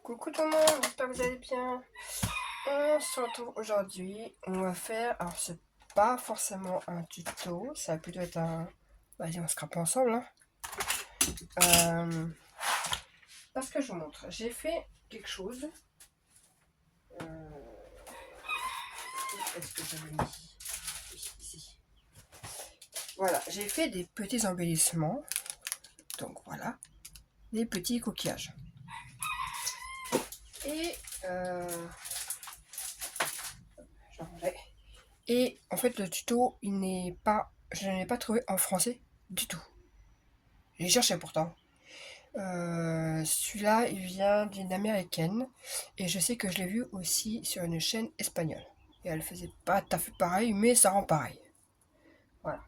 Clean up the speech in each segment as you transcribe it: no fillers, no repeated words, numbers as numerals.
Coucou tout le monde, j'espère que vous allez bien. On se retrouve aujourd'hui. On va faire, alors c'est pas forcément un tuto, ça va plutôt être un... Vas-y, on scrape ensemble. Hein. Parce que je vous montre, j'ai fait quelque chose. Est-ce que j'avais mis ici? Voilà, j'ai fait des petits embellissements. Donc voilà, des petits coquillages. Et Et en fait, le tuto, il n'est pas, je ne l'ai pas trouvé en français du tout. J'ai cherché pourtant. Celui-là, il vient d'une américaine et je sais que je l'ai vu aussi sur une chaîne espagnole. Et elle faisait pas tout à fait pareil, mais ça rend pareil. Voilà.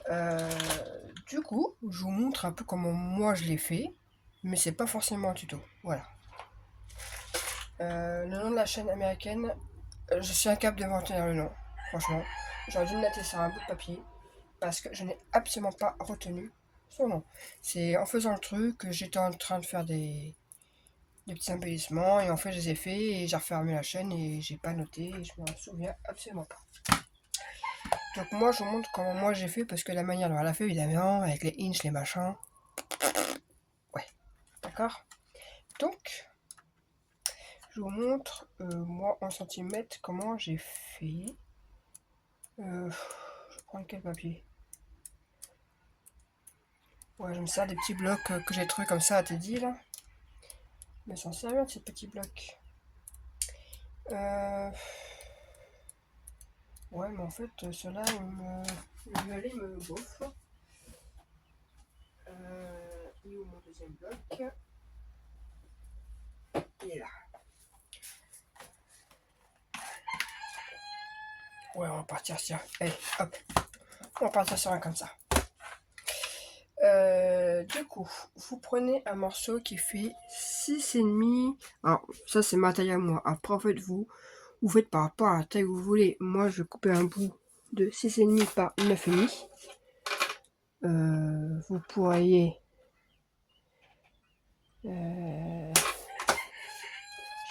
Euh, du coup, je vous montre un peu comment moi je l'ai fait, mais c'est pas forcément un tuto. Voilà. Le nom de la chaîne américaine, je suis incapable de retenir le nom. Franchement, j'aurais dû le noter sur un bout de papier parce que je n'ai absolument pas retenu son nom. C'est en faisant le truc que j'étais en train de faire des petits embellissements et en fait je les ai faits et j'ai refermé la chaîne et j'ai pas noté et je me souviens absolument pas. Donc moi je vous montre comment moi j'ai fait parce que la manière dont elle a fait évidemment avec les inches, les machins. Ouais, d'accord. Donc je vous montre moi en centimètres comment j'ai fait. Je prends quel papier? Ouais, je me sers des petits blocs que j'ai trouvés comme ça à Teddy là. Mais s'en servir de ces petits blocs. Ouais, mais en fait, ceux-là, le violet me gonfle. Il est où mon deuxième bloc? Il est là. Ouais, on va partir sur... Allez, hop. On va partir sur un comme ça. Du coup, vous prenez un morceau qui fait 6,5. Alors, ça, c'est ma taille à moi. Après, en fait, vous faites par rapport à la taille que vous voulez. Moi, je vais couper un bout de 6,5 par 9,5. Vous pourriez... je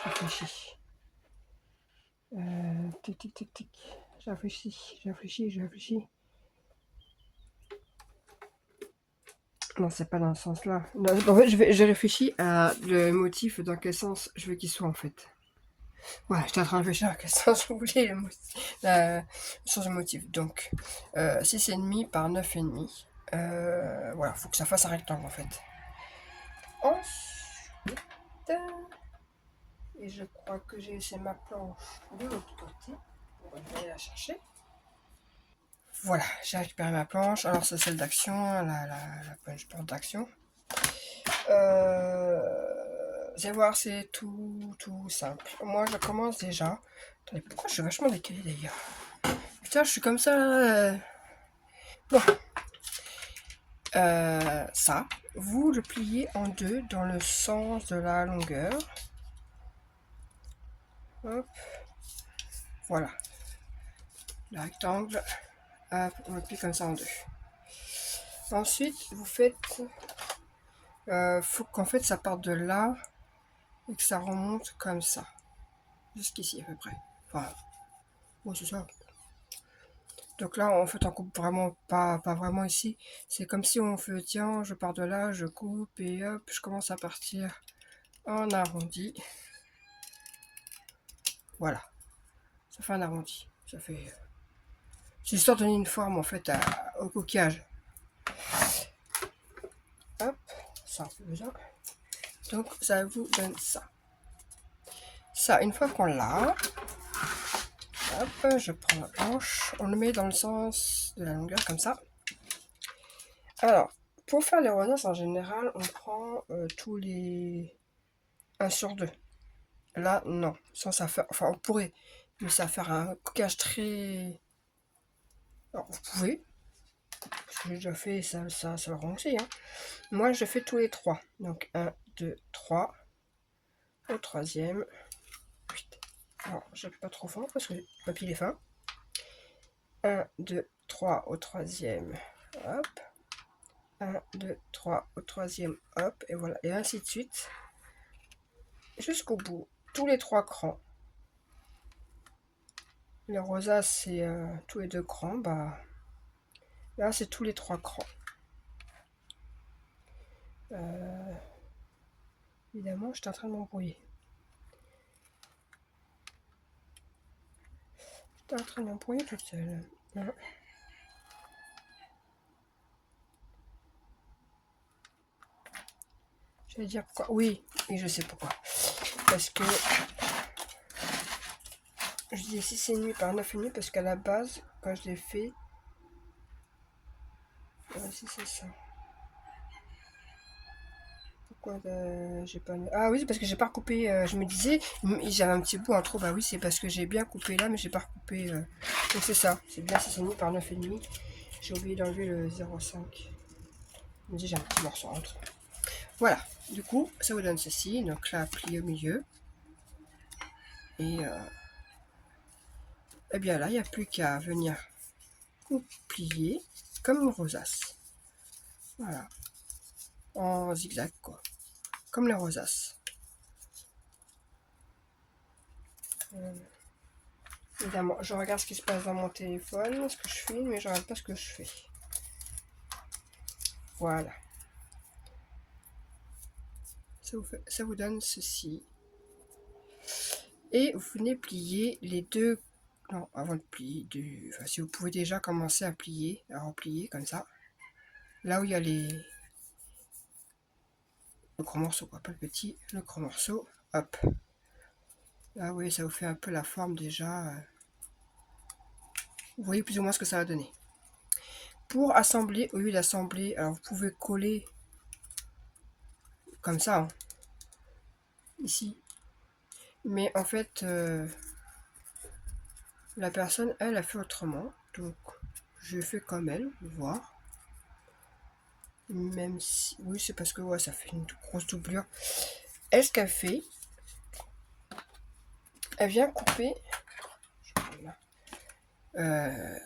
réfléchis. Tic, tic, tic, tic. Je réfléchis. Non, c'est pas dans ce sens-là. En fait, je réfléchis à le motif, dans quel sens je veux qu'il soit, en fait. Ouais, j'étais en train de réfléchir à quel sens je voulais le sens du motif. Donc, 6,5 par 9,5. Voilà, faut que ça fasse un rectangle, en fait. Ensuite, et je crois que j'ai laissé ma planche de l'autre côté. On va aller la chercher. Voilà, j'ai récupéré ma planche. Alors, c'est celle d'action, la planche d'action. Vous allez voir, c'est tout simple. Moi, je commence déjà. Attendez, pourquoi je suis vachement décalé d'ailleurs? Putain, je suis comme ça. Bon. Ça, vous le pliez en deux dans le sens de la longueur. Hop. Voilà. Le rectangle. Hop, on le plie comme ça en deux. Ensuite, vous faites... faut qu'en fait ça parte de là et que ça remonte comme ça. Jusqu'ici à peu près. Enfin, ouais, c'est ça. Donc là, en fait, on coupe vraiment pas vraiment ici. C'est comme si on fait, tiens, je pars de là, je coupe et hop, je commence à partir en arrondi. Voilà. Ça fait un arrondi. Ça fait... C'est histoire de donner une forme, en fait, au coquillage. Hop, ça un peu besoin. Donc, ça vous donne ça. Ça, une fois qu'on l'a, hop, je prends la planche, on le met dans le sens de la longueur, comme ça. Alors, pour faire les rosaces, en général, on prend tous les 1 sur 2. Là, non. Sans ça faire... Enfin, on pourrait, mais ça va faire un coquillage très... Alors, vous pouvez. Parce que j'ai déjà fait, ça le rend aussi. Hein. Moi, je fais tous les 3. Donc, 1, 2, 3. Au troisième. 8. Alors, j'appuie pas trop fort parce que le papier est fin. 1, 2, 3 au troisième. Hop. 1, 2, 3 au troisième. Hop. Et voilà. Et ainsi de suite. jusqu'au bout, tous les 3 crans. Les rosaces, c'est tous les 2 crans. Bah, là, c'est tous les 3 crans. Évidemment, j'étais en train de m'embrouiller. J'étais en train de m'embrouiller toute seule. Je vais dire pourquoi. Oui, et je sais pourquoi. Parce que je dis 6,5 par 9,5 parce qu'à la base, quand je l'ai fait, si c'est ça. Pourquoi j'ai pas. Ah oui, c'est parce que j'ai pas recoupé. Je me disais, j'avais un petit bout en trop. Bah oui, c'est parce que j'ai bien coupé là, mais j'ai pas recoupé. Donc c'est ça, c'est bien 6,5 par 9,5. J'ai oublié d'enlever le 0,5. Je me dis, j'ai un petit morceau entre. Voilà, du coup, ça vous donne ceci. Donc là, plié au milieu. Et eh bien là, il n'y a plus qu'à venir plier comme une rosace. Voilà. En zigzag, quoi. Comme les rosaces. Évidemment, je regarde ce qui se passe dans mon téléphone, ce que je filme, mais je regarde pas ce que je fais. Voilà. Ça vous donne ceci. Et vous venez plier les deux. Non, avant de plier, enfin, si vous pouvez déjà commencer à plier, à replier comme ça. Là où il y a le gros morceau, quoi, pas le petit, le gros morceau, hop. Là, oui, ça vous fait un peu la forme déjà. Vous voyez plus ou moins ce que ça va donner. Pour assembler, au lieu d'assembler, alors vous pouvez coller comme ça, hein, ici. Mais en fait, la personne, elle a fait autrement. Donc, je fais comme elle, voir. Même si... Oui, c'est parce que ouais, ça fait une grosse doublure. Elle, ce qu'elle fait, elle vient couper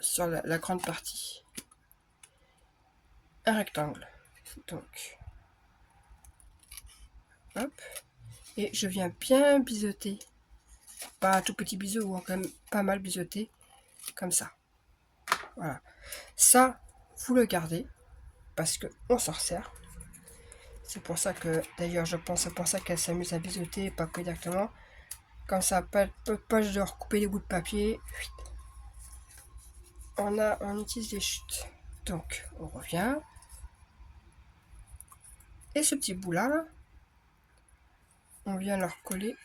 sur la grande partie. Un rectangle. Donc, hop. Et je viens bien biseauter. Pas un tout petit biseau, hein, quand même pas mal biseauter. Comme ça. Voilà. Ça, vous le gardez. Parce qu'on s'en sert. C'est pour ça que, d'ailleurs, je pense c'est pour ça qu'elle s'amuse à biseauter et pas que directement. Comme ça, pas de recouper les bouts de papier. On utilise les chutes. Donc, on revient. Et ce petit bout là, on vient le recoller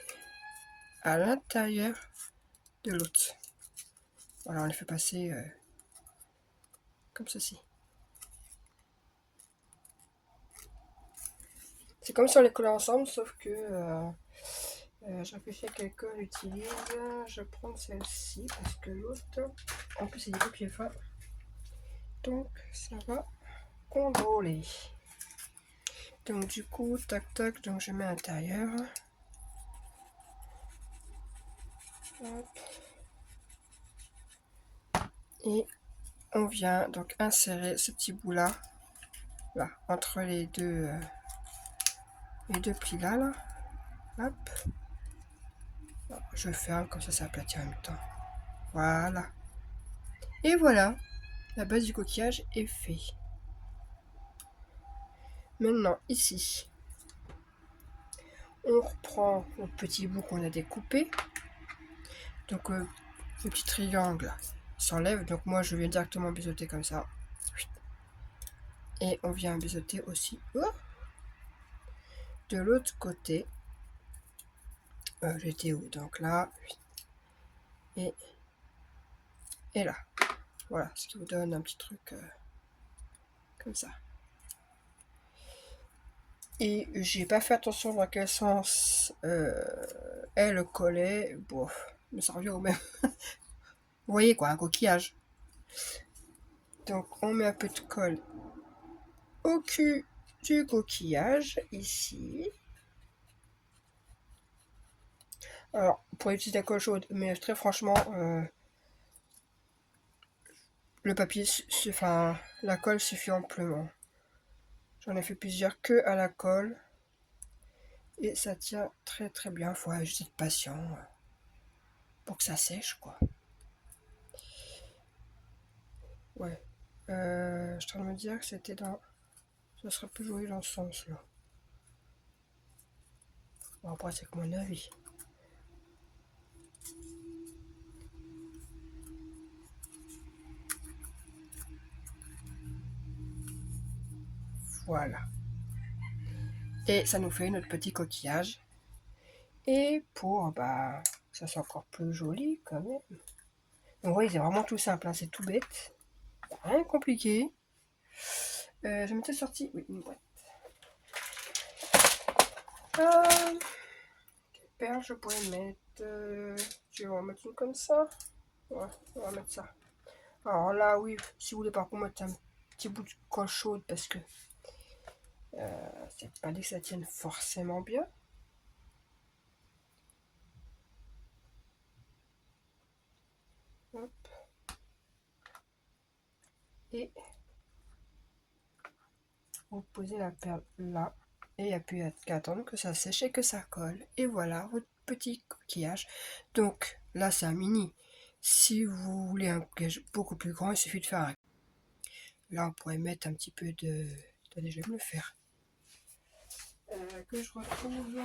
à l'intérieur de l'autre. Voilà, on les fait passer comme ceci. C'est comme si on les collait ensemble, sauf que je réfléchis à quelle colle j'utilise. Je vais prendre celle-ci parce que l'autre, en plus, c'est des papiers fins. Donc, ça va contrôler. Donc, du coup, tac tac, donc je mets à l'intérieur. Et on vient donc insérer ce petit bout là, entre les deux plis là. Hop. Je ferme comme ça, ça aplatit en même temps. Voilà. Et voilà, la base du coquillage est fait. Maintenant, ici, on reprend le petit bout qu'on a découpé. Donc, le petit triangle s'enlève. Donc, moi, je viens directement biseauter comme ça. Et on vient biseauter aussi de l'autre côté. J'étais où? Donc là. Et là. Voilà, ce qui vous donne un petit truc comme ça. Et j'ai pas fait attention dans quel sens elle collait. Bon, mais ça revient au même. Vous voyez quoi, un coquillage. Donc on met un peu de colle au cul du coquillage, ici. Alors, pour utiliser la colle chaude, mais très franchement, le papier, enfin, la colle suffit amplement. J'en ai fait plusieurs que à la colle. Et ça tient très très bien. Il faut juste être patient pour que ça sèche, quoi. Ouais. Je suis en train de me dire que c'était dans... Ça serait plus joli dans ce sens-là. Bon, après, c'est que mon avis. Voilà. Et ça nous fait notre petit coquillage. Et pour que ça soit encore plus joli quand même. Donc oui, c'est vraiment tout simple, hein, c'est tout bête. Rien de compliqué. Je m'étais sorti une boîte. Quelle perle je pourrais mettre je vais en mettre une comme ça. Ouais, on va mettre ça. Alors là, oui, si vous voulez par contre mettre un petit bout de colle chaude parce que c'est pas dit que ça tienne forcément bien. Hop. Et vous posez la perle là et appuyez à attendre que ça sèche et que ça colle. Et voilà votre petit coquillage. Donc là, c'est un mini. Si vous voulez un coquillage beaucoup plus grand, il suffit de faire un. Là, on pourrait mettre un petit peu de. Attendez, je vais me le faire. Que je retrouve.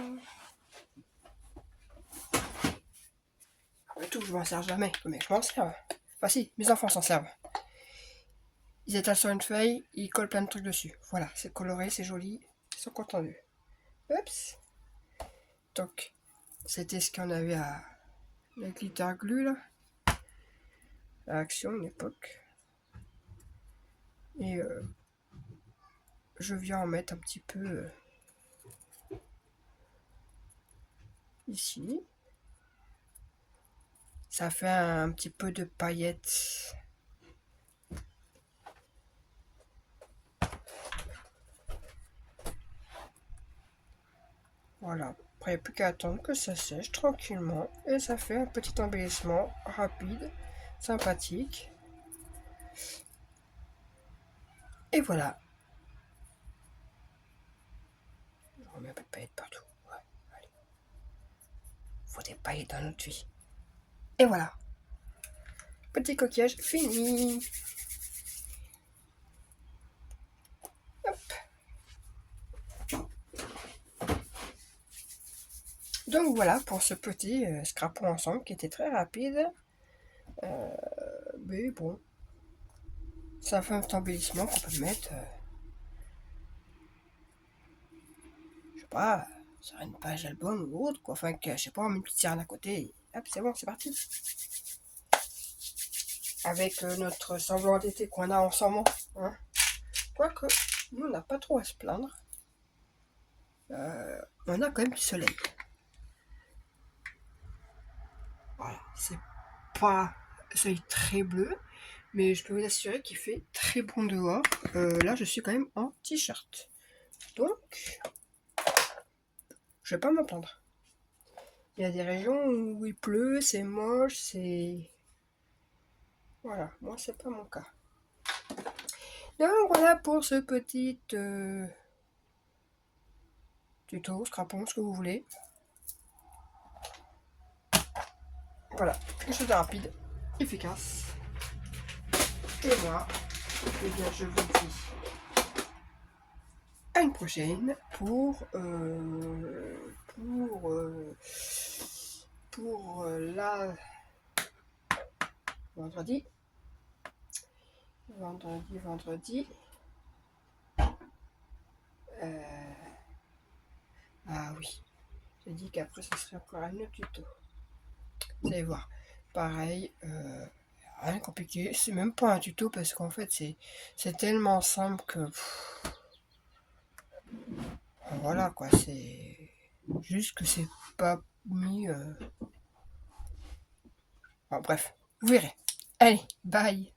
Tout, je m'en sers jamais, mais je m'en sers. Enfin si, mes enfants s'en servent. Ils étalent sur une feuille, ils collent plein de trucs dessus. Voilà, c'est coloré, c'est joli, ils sont contents d'eux. Oups. Donc, c'était ce qu'on avait à la glitter glue là. À Action, une époque. Et je viens en mettre un petit peu ici. Ça fait un petit peu de paillettes. Voilà. Après, il n'y a plus qu'à attendre que ça sèche tranquillement. Et ça fait un petit embellissement rapide, sympathique. Et voilà. Je remets un peu de paillettes partout. Ouais, allez. Faut des paillettes dans notre vie. Et voilà. Petit coquillage fini. Hop. Donc voilà pour ce petit scrapon ensemble qui était très rapide. Mais bon, ça fait un petit embellissement qu'on peut mettre, je sais pas, sur une page album ou autre, quoi. Enfin, que, je sais pas, on met une petite cerne à côté. Et hop, c'est bon, c'est parti. Avec notre semblant d'été qu'on a en ce moment. Hein. Quoique, nous, on n'a pas trop à se plaindre. On a quand même du soleil. Voilà, c'est pas un soleil très bleu, mais je peux vous assurer qu'il fait très bon dehors. Là, je suis quand même en t-shirt. Donc, je vais pas m'en plaindre. Il y a des régions où il pleut, c'est moche, c'est... Voilà, moi, c'est pas mon cas. Donc, voilà pour ce petit tuto, scrapon, ce que vous voulez. Voilà, quelque chose de rapide, efficace. Et moi, eh bien, je vous dis à une prochaine pour la vendredi. Ah oui, j'ai dit qu'après, ça serait encore un autre tuto. Vous allez voir. Pareil, rien de compliqué. C'est même pas un tuto parce qu'en fait, c'est tellement simple que... voilà quoi, c'est juste que c'est pas mis... Enfin, bref, vous verrez. Allez, bye.